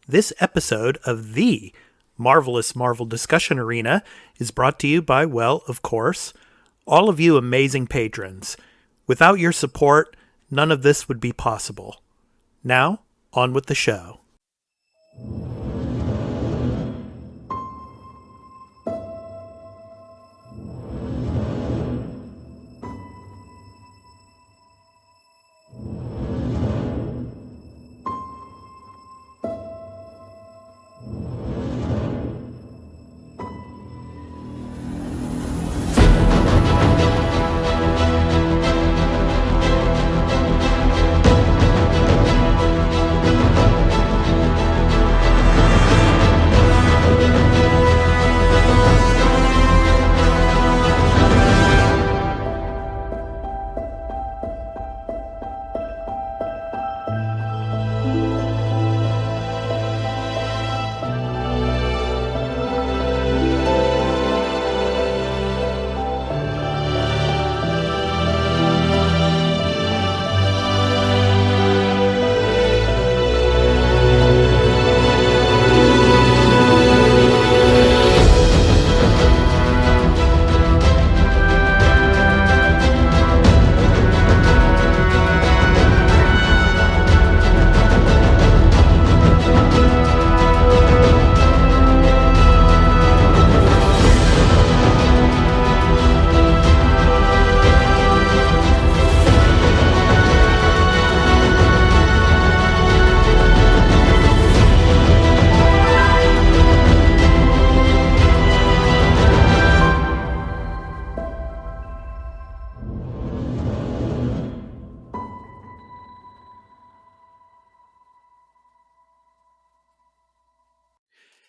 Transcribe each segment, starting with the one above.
This episode of the Marvelous Marvel Discussion Arena is brought to you by, well, of course, all of you amazing patrons. Without your support, none of this would be possible. Now, on with the show.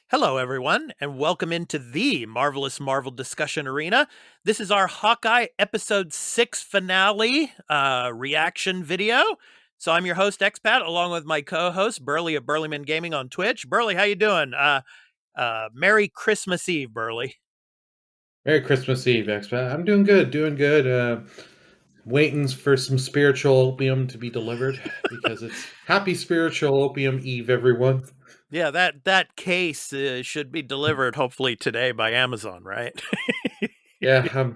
Hello, everyone, and welcome into the Marvelous Marvel Discussion Arena. This is our Hawkeye Episode 6 finale reaction video. So I'm your host, Expat, along with my co-host, Burly of BurlyMenGaming on Twitch. Burly, how you doing? Merry Christmas Eve, Burly. Merry Christmas Eve, Expat. I'm doing good. Waiting for some spiritual opium to be delivered because it's Happy Spiritual Opium Eve, everyone. Yeah, that case should be delivered hopefully today by Amazon, right? Yeah, I'm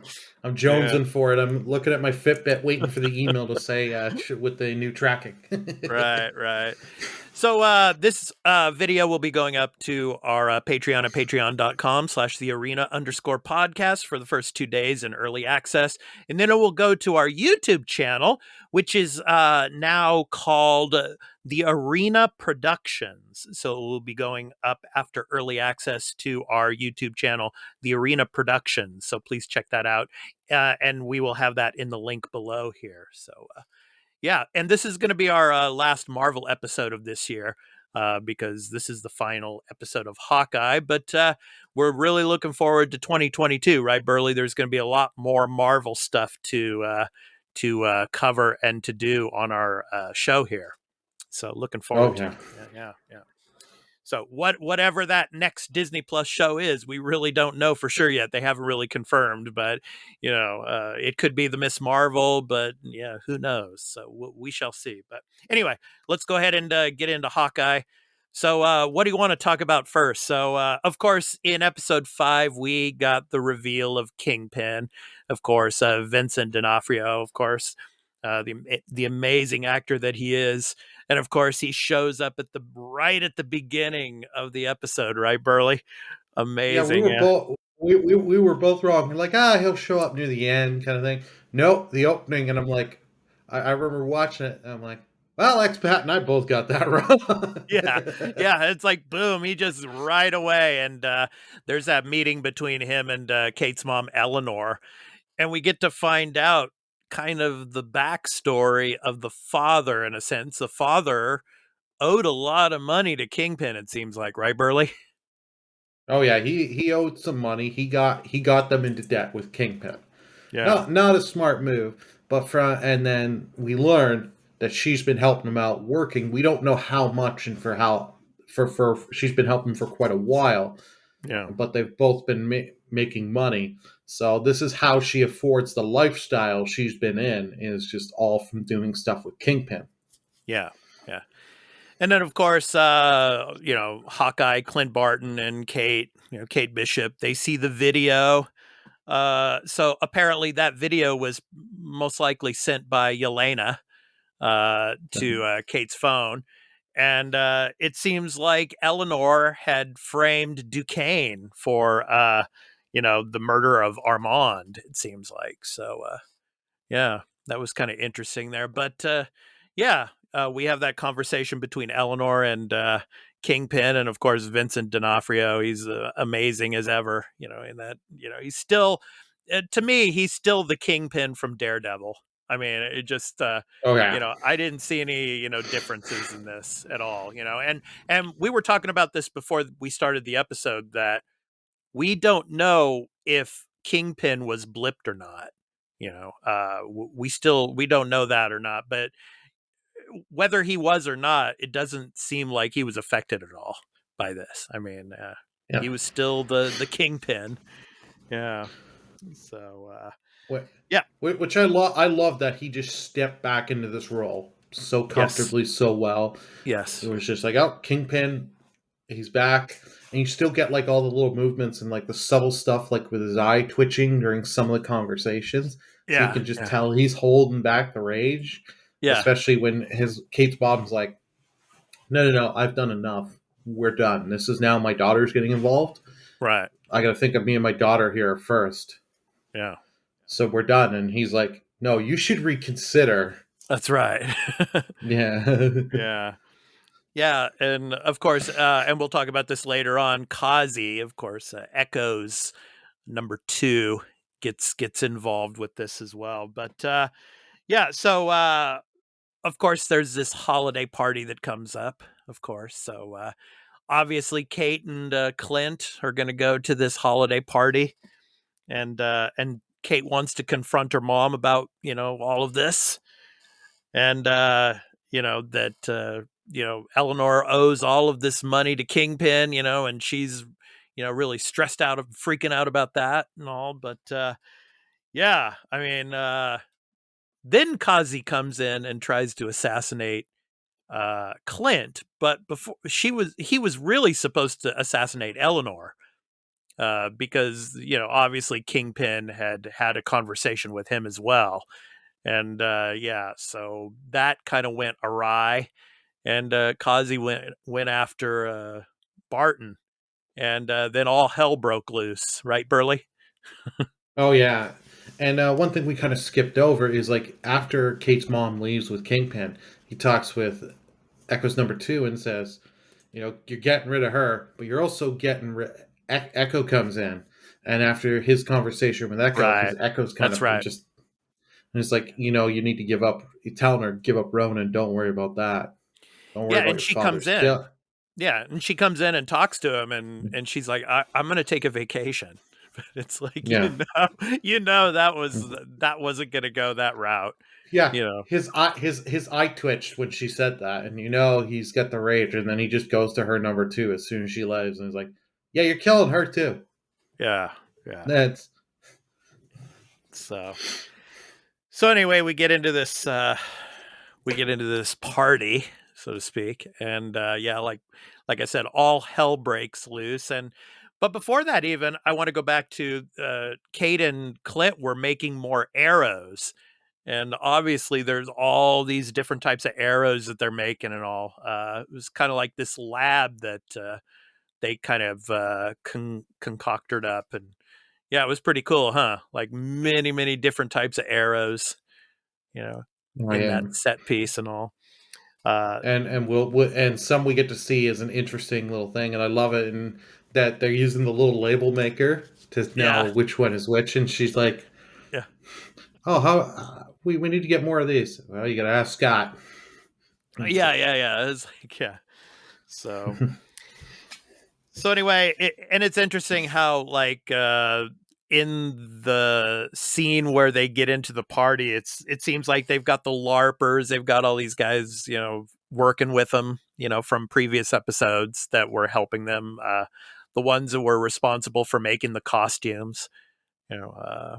jonesing for it. I'm looking at my Fitbit, waiting for the email to say with the new tracking. Right. So this video will be going up to our Patreon at patreon.com/thearena_podcast for the first 2 days in early access. And then it will go to our YouTube channel, which is now called The Arena Productions. So it will be going up after early access to our YouTube channel, The Arena Productions. So please check that out. And we will have that in the link below here. So yeah, and this is going to be our last Marvel episode of this year because this is the final episode of Hawkeye. But we're really looking forward to 2022, right, Burly? There's going to be a lot more Marvel stuff to cover and to do on our show here. So looking forward to it. Yeah. So whatever that next Disney Plus show is, we really don't know for sure yet. They haven't really confirmed, but it could be the Miss Marvel, but yeah, who knows? So we shall see. But anyway, let's go ahead and get into Hawkeye. So what do you want to talk about first? So of course, in episode 5, we got the reveal of Kingpin. Of course, Vincent D'Onofrio. Of course, the amazing actor that he is. And of course, he shows up right at the beginning of the episode, right, Burly? Amazing. Yeah, we were both wrong. We're like, he'll show up near the end, kind of thing. Nope, the opening, and I'm like, I remember watching it, and I'm like, well, Expat and I both got that wrong. Yeah. It's like, boom, he just right away. And there's that meeting between him and Kate's mom, Eleanor. And we get to find out kind of the backstory of the father, in a sense. The father owed a lot of money to Kingpin, it seems like, right, Burly? Oh yeah, he owed some money. He got them into debt with Kingpin. Yeah. Not a smart move, and then we learned that she's been helping him out working. We don't know how much and for she's been helping for quite a while. Yeah. But they've both been making money. So this is how she affords the lifestyle she's been in, is just all from doing stuff with Kingpin. Yeah. And then, of course, Hawkeye, Clint Barton, and Kate, Kate Bishop, they see the video. So apparently, that video was most likely sent by Yelena to Kate's phone. And it seems like Eleanor had framed Duquesne for, the murder of Armand, it seems like. So, yeah, that was kind of interesting there. But yeah, we have that conversation between Eleanor and Kingpin, and of course Vincent D'Onofrio. He's amazing as ever. In that, he's still, to me, he's still the Kingpin from Daredevil. I mean, it just, Oh yeah, I didn't see any, differences in this at all. And we were talking about this before we started the episode, that we don't know if Kingpin was blipped or not. We don't know that or not, but whether he was or not, it doesn't seem like he was affected at all by this. I mean, yeah. he was still the Kingpin. Yeah. So, What, yeah. which I love. I love that he just stepped back into this role so Yes. comfortably, so well. It Yes. was just like, oh, Kingpin, he's back, and you still get like all the little movements and like the subtle stuff, like with his eye twitching during some of the conversations, so you Yeah. can just Yeah. tell he's holding back the rage, Yeah. especially when his Kate's mom's like, no, no, no, I've done enough. We're done. This is now my daughter's getting involved. Right. I got to think of me and my daughter here first. Yeah. So we're done. And he's like, no, you should reconsider. That's right. Yeah. Yeah. Yeah, and of course, and we'll talk about this later on. Kazi, of course, Echo's number 2 gets involved with this as well. But yeah, so of course, there's this holiday party that comes up. Of course, so obviously, Kate and Clint are going to go to this holiday party, and Kate wants to confront her mom about all of this, and that Eleanor owes all of this money to Kingpin, and she's really stressed out, of freaking out about that and all. But yeah, I mean, then Kazi comes in and tries to assassinate Clint, but before he was really supposed to assassinate Eleanor, because obviously Kingpin had a conversation with him as well. And yeah, so that kind of went awry, and Kazi went after Barton, and then all hell broke loose, right, Burly? Oh, yeah. And one thing we kind of skipped over is like after Kate's mom leaves with Kingpin, he talks with Echo's number 2 and says, you're getting rid of her, but you're also getting rid. Echo comes in, and after his conversation with Echo, Right. because Echo's kind That's of right. just, and it's like, you need to give up. You're telling her give up Ronan. Don't worry about that. Don't worry Yeah, about and your she father. comes in. Still, Yeah, and she comes in and talks to him, and she's like, I'm going to take a vacation." But it's like, yeah, that wasn't going to go that route. yeah. You know. His eye twitched when she said that, and he's got the rage, and then he just goes to her number 2 as soon as she leaves, and he's like, "Yeah, you're killing her too." Yeah. Yeah. That's So anyway, we get into this party, so to speak, and yeah, like I said, all hell breaks loose. And but before that, even, I want to go back to Kate and Clint were making more arrows, and obviously there's all these different types of arrows that they're making and all. It was kind of like this lab that they kind of concocted up, and yeah, it was pretty cool, huh? Like many different types of arrows, you know, I in that am. set piece and all. Uh, And and some we get to see is an interesting little thing, and I love it. And that they're using the little label maker to know yeah, which one is which. And she's like, yeah, "Oh, how we need to get more of these." Well, you got to ask Scott. It's yeah, like, yeah, yeah. It was like, yeah. So anyway, and it's interesting how, like, in the scene where they get into the party, it seems like they've got the LARPers, they've got all these guys, working with them, from previous episodes that were helping them. The ones that were responsible for making the costumes,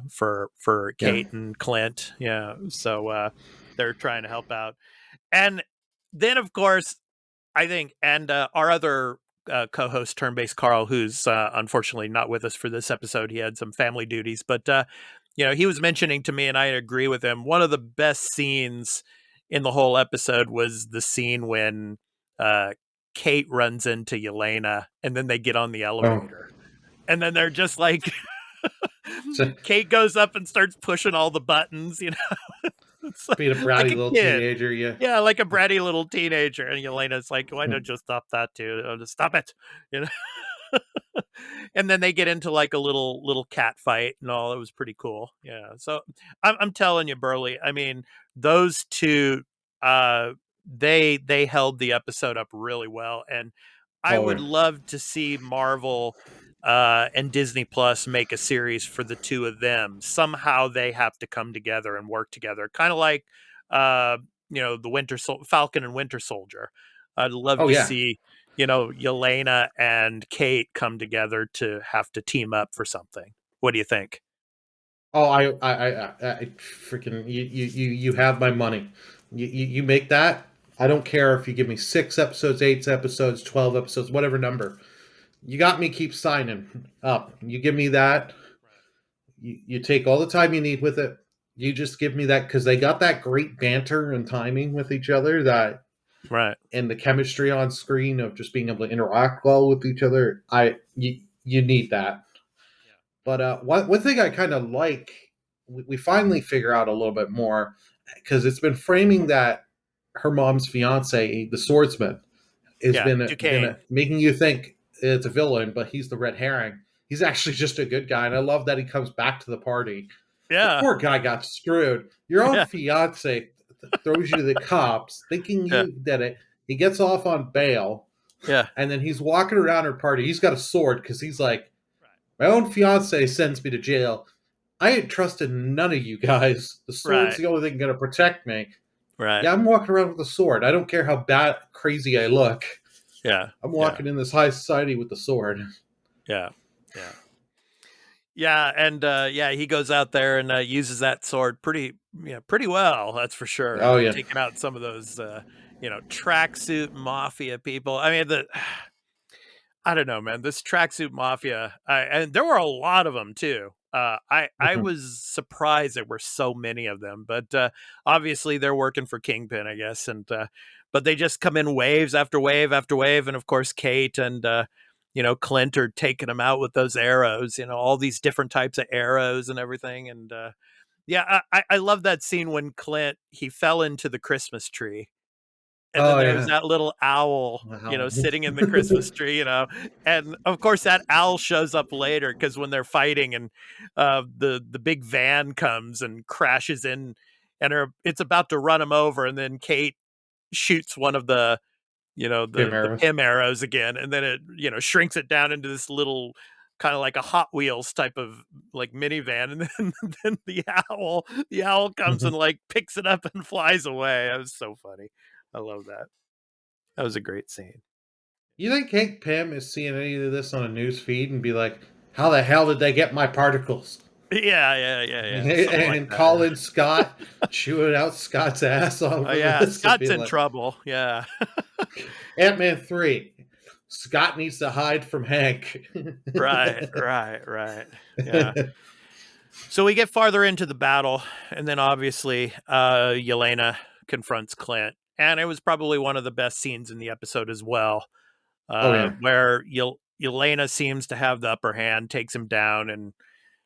for yeah, Kate and Clint. Yeah, so they're trying to help out, and then of course. I think, and our other co-host, Turn-Based Carl, who's unfortunately not with us for this episode. He had some family duties, but he was mentioning to me, and I agree with him. One of the best scenes in the whole episode was the scene when uh, Kate runs into Yelena, and then they get on the Oh, elevator, and then they're just like, so Kate goes up and starts pushing all the buttons. It's being a like bratty a little kid. teenager, yeah. Yeah, like a bratty little teenager. And Yelena's like, why don't you stop that too? Just stop it. You know? And then they get into like a little cat fight and all. It was pretty cool. Yeah. So I'm telling you, Burly, I mean, those two uh they held the episode up really well. And I Oh would yeah. love to see Marvel and Disney Plus make a series for the two of them. Somehow they have to come together and work together. Kind of like uh the Falcon and Winter Soldier. I'd love Oh to yeah. see, Yelena and Kate come together to have to team up for something. What do you think? Oh, I freaking you have my money. You make that. I don't care if you give me 6 episodes, 8 episodes, 12 episodes, whatever number. You got me. Keep signing up. You give me that. You take all the time you need with it. You just give me that because they got that great banter and timing with each other that Right. and the chemistry on screen of just being able to interact well with each other. You need that. But one thing I kind of like, we finally figure out a little bit more because it's been framing that her mom's fiance, the swordsman, has Yeah, been Duquesne. making you think it's a villain, but he's the red herring. He's actually just a good guy, and I love that he comes back to the party. The Yeah. poor guy got screwed. Your own Yeah. fiance throws you to the cops, thinking Yeah. you did it. He gets off on bail, Yeah. and then he's walking around her party. He's got a sword because he's like, my own fiance sends me to jail. I ain't trusted none of you guys. The sword's Right. the only thing going to protect me. Right. Yeah, I'm walking around with a sword. I don't care how bad, crazy I look. Yeah. I'm Yeah. walking in this high society with the sword. Yeah. Yeah. Yeah, and he goes out there and uses that sword pretty well. That's for sure. Oh yeah. Taking out some of those tracksuit mafia people. I mean, I don't know, man. This tracksuit mafia, and there were a lot of them too. I Mhm. was surprised there were so many of them, but obviously they're working for Kingpin, I guess. And but they just come in waves after wave after wave, and of course Kate and Clint are taking them out with those arrows. All these different types of arrows and everything. And I love that scene when Clint he fell into the Christmas tree and then Oh there's yeah. that little owl, Wow. sitting in the Christmas tree, and of course that owl shows up later because when they're fighting and the big van comes and crashes in, and it's about to run him over, and then Kate shoots one of the Pim the arrows. Pym arrows again, and then it shrinks it down into this little kind of like a Hot Wheels type of like minivan, and then then the owl comes and Mhm. like picks it up and flies away. That was so funny. I love that. That was a great scene. You think Hank Pym is seeing any of this on a news feed and be like, "How the hell did they get my particles?" Yeah, yeah, yeah, yeah. Something like And that. Yeah. calling Scott, chewing out Scott's ass Oh over yeah, this, and be Scott's in like, trouble. Yeah. Ant-Man 3. Scott needs to hide from Hank. Right, right, right. Yeah. So we get farther into the battle, and then obviously Yelena confronts Clint. And it was probably one of the best scenes in the episode as well, Oh yeah. where Yelena seems to have the upper hand, takes him down, and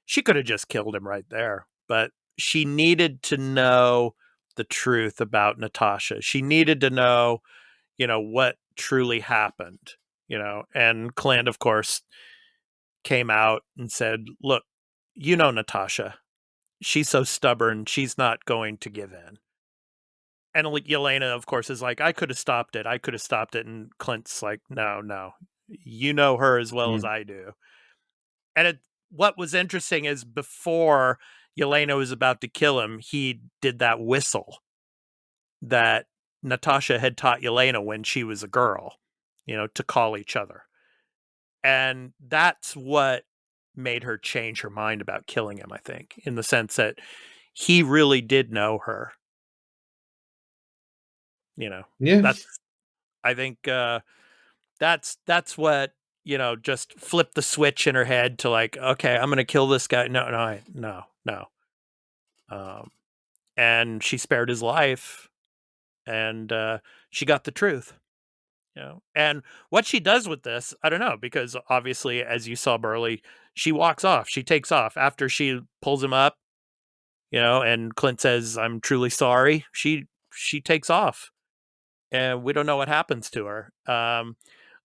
she could have just killed him right there. But she needed to know the truth about Natasha. She needed to know, what truly happened, and Clint, of course, came out and said, look, Natasha, she's so stubborn, she's not going to give in. And like Yelena, of course, is like, I could have stopped it. I could have stopped it. And Clint's like, no, no, you know her as well as Mm. I do. And what was interesting is before Yelena was about to kill him, he did that whistle that Natasha had taught Yelena when she was a girl, to call each other. And that's what made her change her mind about killing him, I think, in the sense that he really did know her. You know, Yeah. that's I think that's what, just flipped the switch in her head to like, okay, I'm gonna kill this guy. No. Um, and she spared his life, and she got the truth. And what she does with this, I don't know, because obviously, as you saw, Burly, she walks off. She takes off after she pulls him up. And Clint says, "I'm truly sorry." She takes off, and we don't know what happens to her.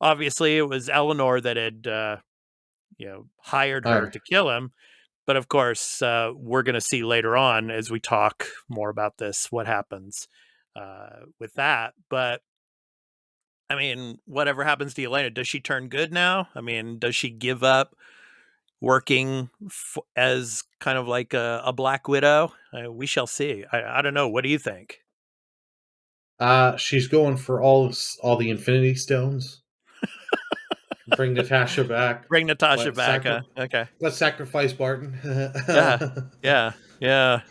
Obviously, it was Eleanor that had hired All her right. to kill him. But of course, we're going to see later on as we talk more about this what happens with that. But I mean, whatever happens to Elena, does she turn good now? I mean, does she give up working as kind of like a Black Widow? We shall see. I don't know. What do you think? She's going for all the Infinity Stones. Bring Natasha back. Bring Natasha Let back, sacri- huh? Okay. Let's sacrifice Barton. Yeah. Yeah. Yeah.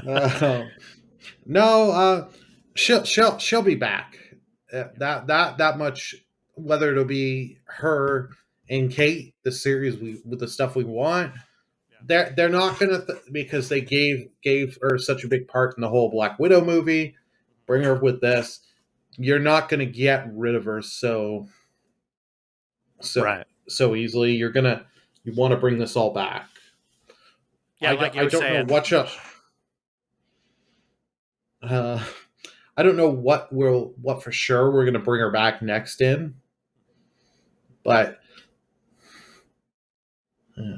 uh, no, she'll be back. That much. Whether it'll be her and Kate, the series with the stuff we want, they're not gonna because they gave her such a big part in the whole Black Widow movie. Bring her with this. You're not gonna get rid of her so Right. so easily. You want to bring this all back. Yeah, like you I were don't know saying. uh, I don't know what for sure we're gonna bring her back next in, but yeah.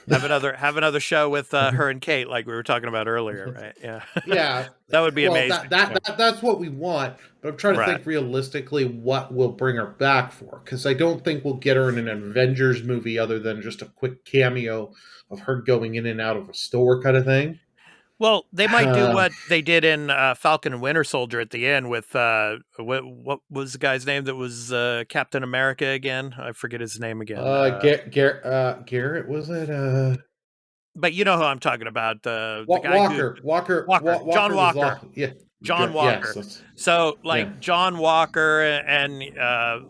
Have another show with her and Kate, like we were talking about earlier, right? Yeah. Yeah, That would be well, amazing. Yeah. that's what we want. But I'm trying to Right. think realistically what we'll bring her back for, because I don't think we'll get her in an Avengers movie other than just a quick cameo of her going in and out of a store kind of thing. Well, they might do Uh, what they did in Falcon and Winter Soldier at the end with what was the guy's name that was Captain America again? I forget his name again. Garrett was it? But you know who I'm talking about, the guy who John Walker was Walker. lost. Yeah, John yes, Walker. that's So yeah. like John Walker and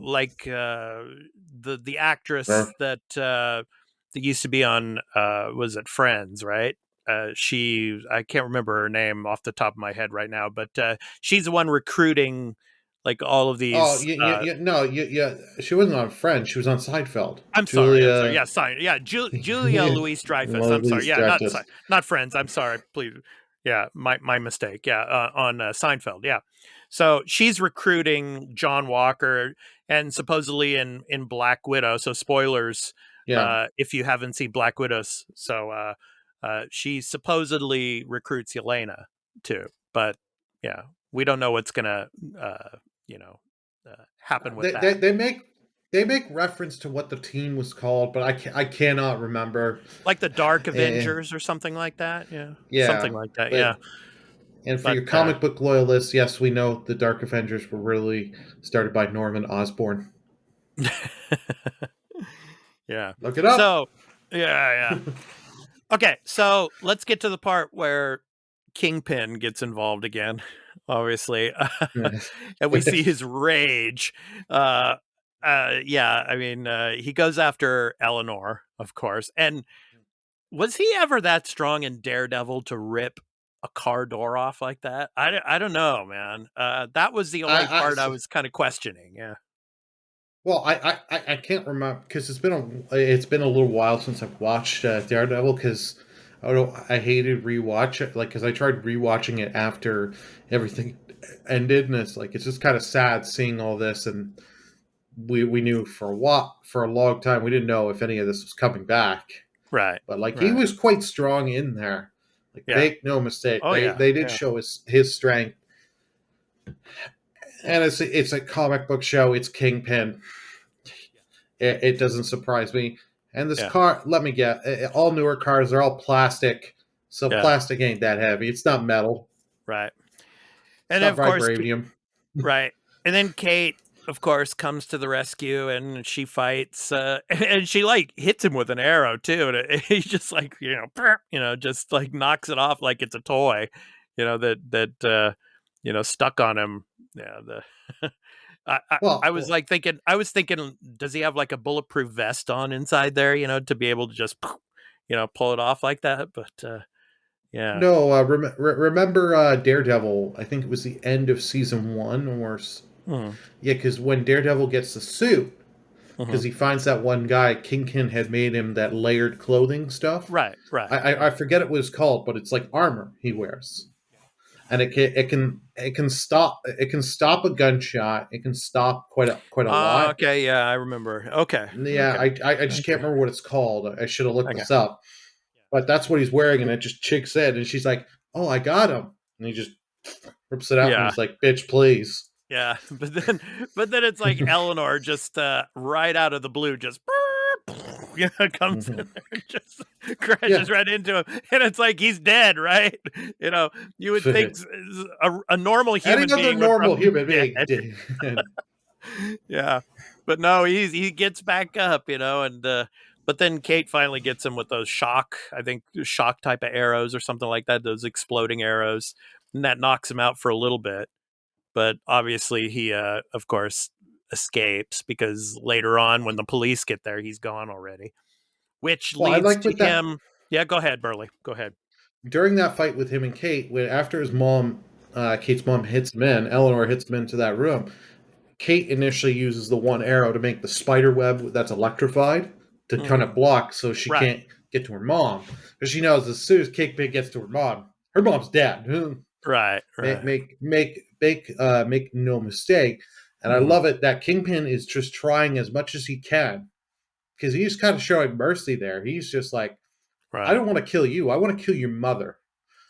like the actress that used to be on was it Friends, right? I can't remember her name off the top of my head right now, but she's the one recruiting like all of Oh, these no, yeah. She wasn't on Friends. She was on Seinfeld. I'm sorry. I'm sorry. Julia, Yeah, sorry. Yeah, Julia Louise Dreyfus. I'm sorry. Louise Yeah, Dreyfus. not Friends. I'm sorry. Please. Yeah, my mistake. Yeah, on Seinfeld. Yeah, so she's recruiting John Walker, and supposedly in Black Widow. So spoilers, Yeah, if you haven't seen Black Widows. So she supposedly recruits Yelena too, but yeah, we don't know what's gonna you know happen with they that. make reference to what the team was called, but I cannot remember. Like the Dark Eh, Avengers or something like that. Yeah, something yeah, like that. Yeah, but and for but your comic book loyalists, yes, we know the Dark Avengers were really started by Norman Osborn. yeah. Look it up. So yeah. Okay, so let's get to the part where Kingpin gets involved again. Obviously, and we see his rage. Uh, yeah, I mean, he goes after Eleanor, of course, and was he ever that strong in Daredevil to rip a car door off like that? I don't know, man. That was the only I part I was kind of questioning. Yeah. Well, I can't remember because it's been a little while since I've watched Daredevil because I hated rewatch it like because I tried rewatching it after everything ended and it's just kind of sad seeing all this and we knew for a long time we didn't know if any of this was coming back, Right. but like he Right. was quite strong in there, like Yeah. make no mistake, Oh yeah. they did Yeah. show his strength. And it's a comic book show, it's Kingpin. It doesn't surprise me. And this Yeah. car, let me get all newer cars are all plastic, so Yeah. plastic ain't that heavy. It's not metal. Right. It's And then not of course, vibranium. right. And then Kate, of course, comes to the rescue and she fights, and she like hits him with an arrow too. And he's just like, just like knocks it off like it's a toy, that stuck on him. Yeah. I Well, was like thinking, does he have like a bulletproof vest on inside there, to be able to just, pull it off like that? But yeah. no. Remember Daredevil? I think it was the end of season one, Mm, yeah, because when Daredevil gets the suit, hmm. because he finds that one guy, Kingpin had made him that layered clothing stuff. Right, right. I forget what it's called, but it's like armor he wears, and it can stop a gunshot. It can stop quite a lot. Okay, yeah, I remember. Okay, Yeah, okay, I just can't okay, remember what it's called. I should have looked okay. this up. But that's what he's wearing, and it just chicks in, and she's like, "Oh, I got him," and he just rips it out, and Yeah, he's like, "Bitch, please." yeah. But then it's like Eleanor just right out of the blue just comes in Mhm. there and just Yeah. crashes right into him, and it's like he's dead, right? You know, you would think a normal Any human other being would normal probably be human being dead. did. Yeah, but no, he gets back up, and but then Kate finally gets him with those I think shock type of arrows or something like that, those exploding arrows, and that knocks him out for a little bit. But obviously, he of course escapes because later on, when the police get there, he's gone already, which Well, I leads like to with that him. Yeah, go ahead, Burley. Go ahead. during that fight with him and Kate, when after his mom, Kate's mom hits him in, Eleanor hits him into that room. Kate initially uses the one arrow to make the spider web that's electrified to kind Hmm. of block so she Right, can't get to her mom. Because she knows as soon as Kate gets to her mom's dead. right, Make right. make no mistake. And I Hmm. love it that Kingpin is just trying as much as he can because he's kind of showing mercy there. He's just like, I Right. don't want to kill you. I want to kill your mother.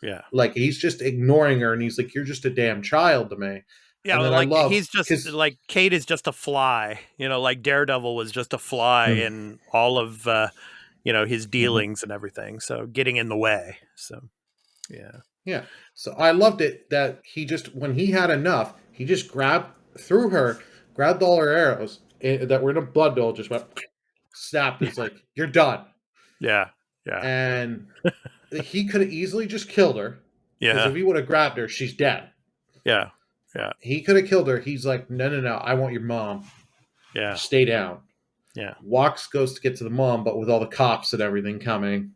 Yeah. Like he's just ignoring her, and he's like, "You're just a damn child to me." Yeah, And well, then I like love he's just because like Kate is just a fly, like Daredevil was just a fly in all of his dealings and everything. So getting in the way. So yeah. yeah. So I loved it that he just when he had enough, he just threw her, grabbed all her arrows that were in a blood bowl, just went snapped. It's like you're done, Yeah. Yeah. and he could have easily just killed her because if Yeah. he would have grabbed her, she's dead. Yeah. Yeah. He could have killed her. He's like, no, no, no. I want your mom. Yeah. Just stay down. Yeah. Walks goes to get to the mom, but with all the cops and everything coming,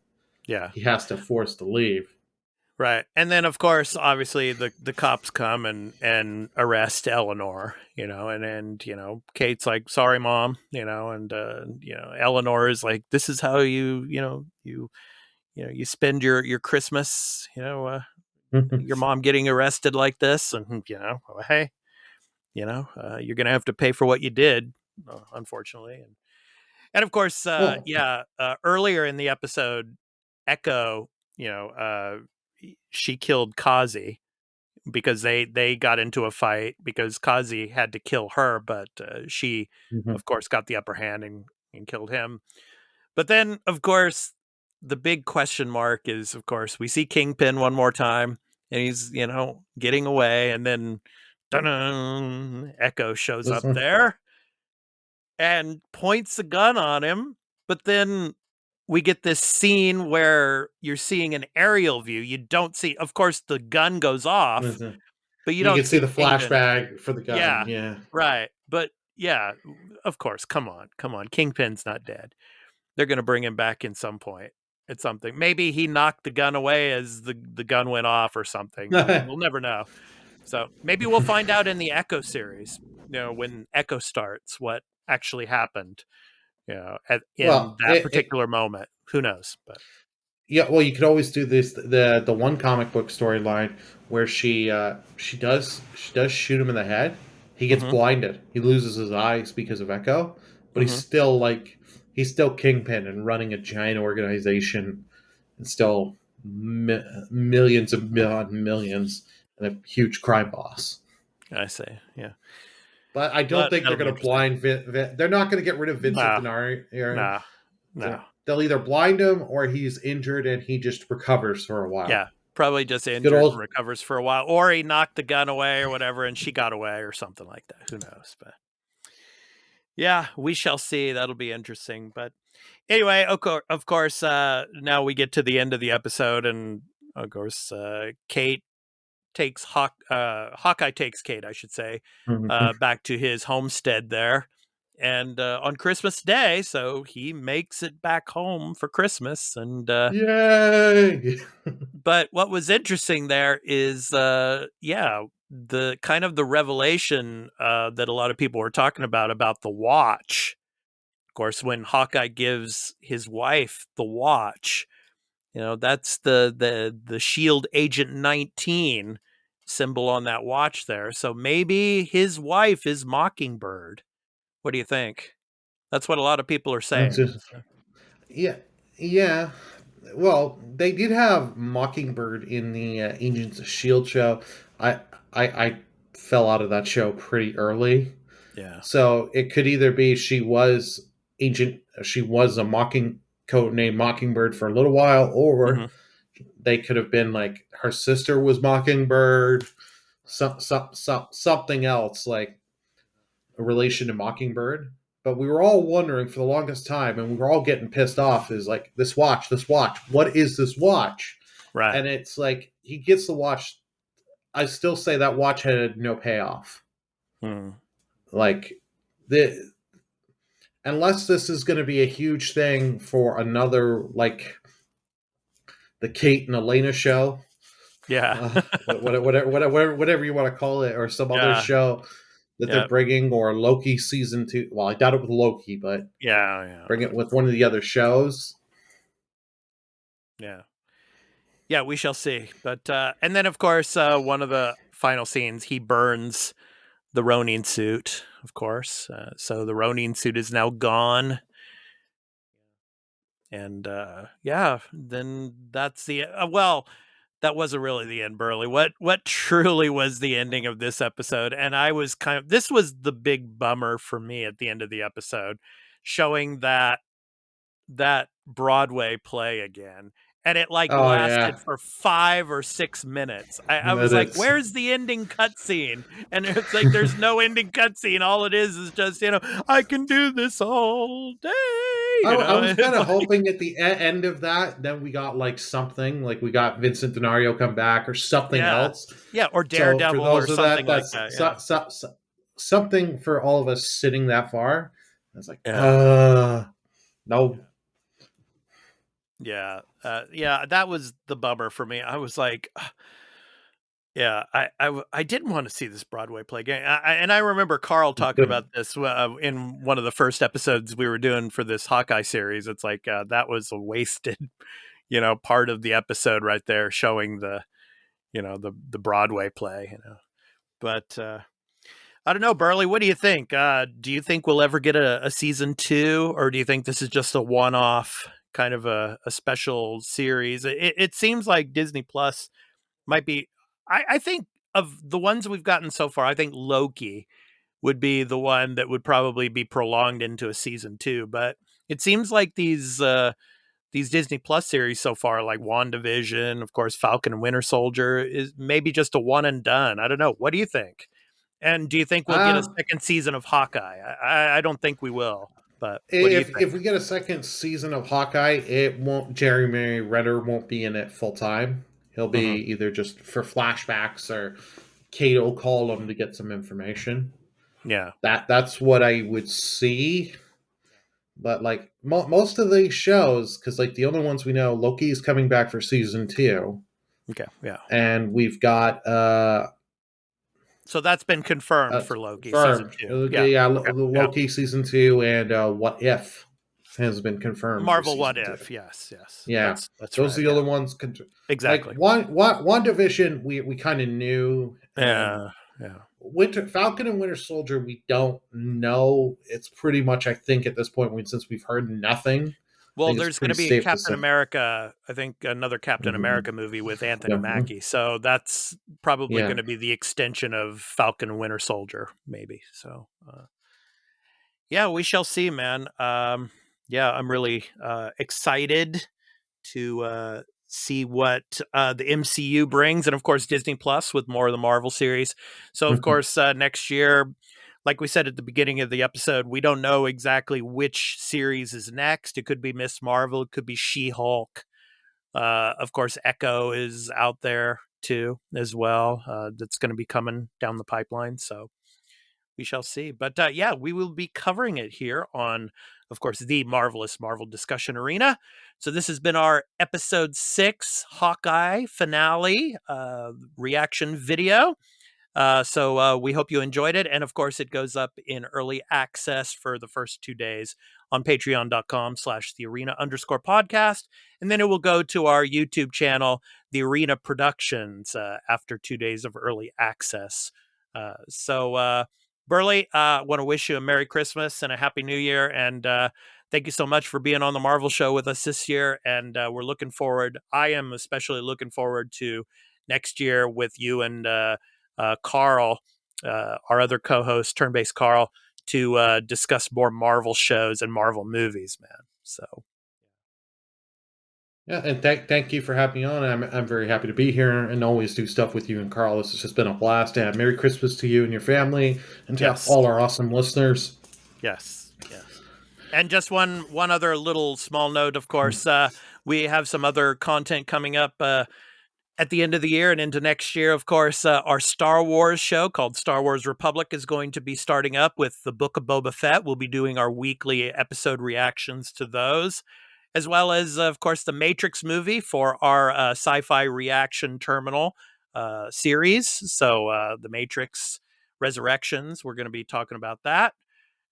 Yeah. he has to force to leave. Right. And then of course, obviously the cops come and arrest Eleanor, and Kate's like, "Sorry, mom," and Eleanor is like, "This is how you spend your Christmas, your mom getting arrested like this, and well, hey, you're gonna have to pay for what you did, unfortunately." And of course, Well, yeah, earlier in the episode, Echo, she killed Kazi because they got into a fight because Kazi had to kill her, but she, mhm. of course, got the upper hand and killed him. But then, of course, the big question mark is, of course, we see Kingpin one more time, and he's, getting away, and then dun Echo shows This up one, there and points a gun on him. But then we get this scene where you're seeing an aerial view. You don't see, of course, the gun goes off, but you you don't can see see the Kingpin. flashback for the gun. Yeah, Yeah. right. But yeah, of course, come on, come on. Kingpin's not dead. They're gonna bring him back in some point at something. Maybe he knocked the gun away as the gun went off or something. We'll never know. So maybe we'll find out in the Echo series, when Echo starts, what actually happened, in well, that particular moment. Who knows? But yeah. Well, you could always do this the one comic book storyline where she does shoot him in the head. He gets hmm. blinded. He loses his eyes because of Echo, but Hmm. he's still Kingpin and running a giant organization and still millions and millions and a huge crime boss. I say, yeah. But I don't But think they're that'll be going to interesting. blind They're not going to get rid of Vincent No, D'Onofrio. no, no. They'll either blind him or he's injured and he just recovers for a while. Yeah, probably just Good injured and old. recovers for a while, or he knocked the gun away or whatever, and she got away or something like that. Who knows? But yeah, we shall see. That'll be interesting. But anyway, of course, now we get to the end of the episode, and of course, Kate Hawkeye takes Kate, I should say, Mhm. back to his homestead there, and on Christmas Day, so he makes it back home for Christmas. And Yay! but what was interesting there is, the kind of the revelation that a lot of people were talking about the watch. Of course, when Hawkeye gives his wife the watch, that's the Shield Agent 19 symbol on that watch there. So maybe his wife is Mockingbird. What do you think? That's what a lot of people are That's saying. just yeah, yeah. Well, they did have Mockingbird in the Agents of Shield show. I I fell out of that show pretty early, Yeah. so it could either be she was a mocking code named Mockingbird for a little while, or Hmm. they could have been like her sister was Mockingbird, something else like a relation to Mockingbird. But we were all wondering for the longest time, and we were all getting pissed off. Is like this watch. What is this watch? Right. And it's like he gets the watch. I still say that watch had no payoff. Hmm. Like the unless this is going to be a huge thing for another like the Kate and Elena show, Yeah. whatever you want to call it, or some other Yeah. show that they're Yeah. bringing, or Loki season 2. Well, I doubt it with Loki, but Yeah. Yeah. bring it with one of the other shows. Yeah. Yeah. We shall see. But and then of course, one of the final scenes, he burns the Ronin suit. Of course, so the Ronin suit is now gone. And then that's the well. That wasn't really the end, Burley. What truly was the ending of this episode? And I was this was the big bummer for me at the end of the episode, showing that Broadway play again. And it like Oh yeah, lasted for 5 or 6 minutes. I was like, that's where's the ending cutscene? And it's like there's no ending cutscene. All it is just, I can do this all day. I was kind It's of like, hoping at the end of that, then we got like something, like we got Vincent D'Onofrio come back or something yeah. else. Yeah, or So for Daredevil or those of that, something like that's that. Yeah. something for all of us sitting that far. It's like, Yeah. no. Yeah. Yeah, that was the bummer for me. I was like, yeah, I didn't want to see this Broadway play again. And I remember Carl talking about this in one of the first episodes we were doing for this Hawkeye series. It's like that was a wasted, part of the episode right there, showing the Broadway play. But I don't know, Burley. What do you think? Do you think we'll ever get a season 2, or do you think this is just a one-off kind of a special series? It seems like Disney Plus might be. I think of the ones we've gotten so far, I think Loki would be the one that would probably be prolonged into a season 2. But it seems like these Disney Plus series so far, like WandaVision, of course, Falcon and Winter Soldier, is maybe just a one and done. I don't know. What do you think? And do you think we'll get a Uh, second season of Hawkeye? I don't think we will. But what do you think? if we get a second season of Hawkeye, it won't Jeremy Renner won't be in it full time. He'll be Hmm. either just for flashbacks or Kate will call him to get some information. Yeah. That's what I would see. But like most of these shows, because like the only ones we know, Loki is coming back for season 2, Okay. Yeah. and we've got So that's been confirmed for Loki season confirmed. 2. Yeah. Yeah, Okay. Yeah. Loki season 2 and What If has been confirmed for Marvel What season 2. If? Yes. Yes. Yeah, That's those right. are the Yeah. other ones. Like Exactly. WandaVision, we kind of knew, and Yeah. Yeah. Winter Falcon and Winter Soldier, we don't know. It's pretty much, I think, at this point, since we've heard nothing, I Well, think it's there's going pretty to be safe to Captain say. America, I think another Captain Mhm. America movie with Anthony Yeah, Mackie. So that's probably yeah. going to be the extension of Falcon and Winter Soldier, maybe. So, yeah, we shall see, man. Yeah, I'm really excited to see what the MCU brings, and of course Disney Plus with more of the Marvel series. So of course next year, like we said at the beginning of the episode, we don't know exactly which series is next. It could be Miss Marvel, it could be She-Hulk. Of course, Echo is out there too as well. That's going to be coming down the pipeline. So we shall see. But yeah, we will be covering it here on, of course, the marvelous Marvel Discussion Arena. So this has been our episode 6 Hawkeye finale reaction video. So we hope you enjoyed it. And of course, it goes up in early access for the first 2 days on patreon.com/thearena_podcast. And then it will go to our YouTube channel, The Arena Productions, after 2 days of early access. Burly, I want to wish you a Merry Christmas and a Happy New Year. And thank you so much for being on the Marvel Show with us this year. And we're looking forward. I am especially looking forward to next year with you and Carl, our other co-host, Turn-Based Carl, to discuss more Marvel shows and Marvel movies, man. So, Yeah, and thank you for having me on. I'm very happy to be here and always do stuff with you and Carl. This has just been a blast. And Merry Christmas to you and your family, and to yes, all our awesome listeners. yes. And just one other little small note, of course, we have some other content coming up at the end of the year and into next year. Of course, our Star Wars show called Star Wars Republic is going to be starting up with the Book of Boba Fett. We'll be doing our weekly episode reactions to those, as well as, of course, the Matrix movie for our sci-fi reaction terminal series. So the Matrix Resurrections, we're going to be talking about that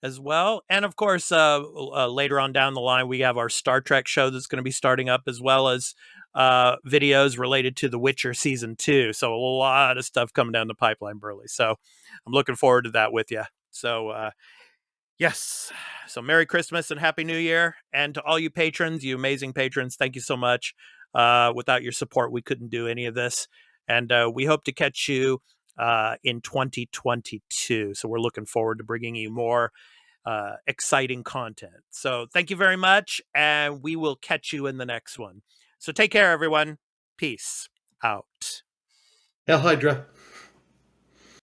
as well. And of course, later on down the line, we have our Star Trek show that's going to be starting up, as well as videos related to The Witcher Season 2. So a lot of stuff coming down the pipeline, Burly. So I'm looking forward to that with you. So yes. So Merry Christmas and Happy New Year. And to all you patrons, you amazing patrons, thank you so much. Without your support, we couldn't do any of this. And we hope to catch you in 2022. So we're looking forward to bringing you more exciting content. So thank you very much, and we will catch you in the next one. So take care, everyone. Peace out. Hail Hydra.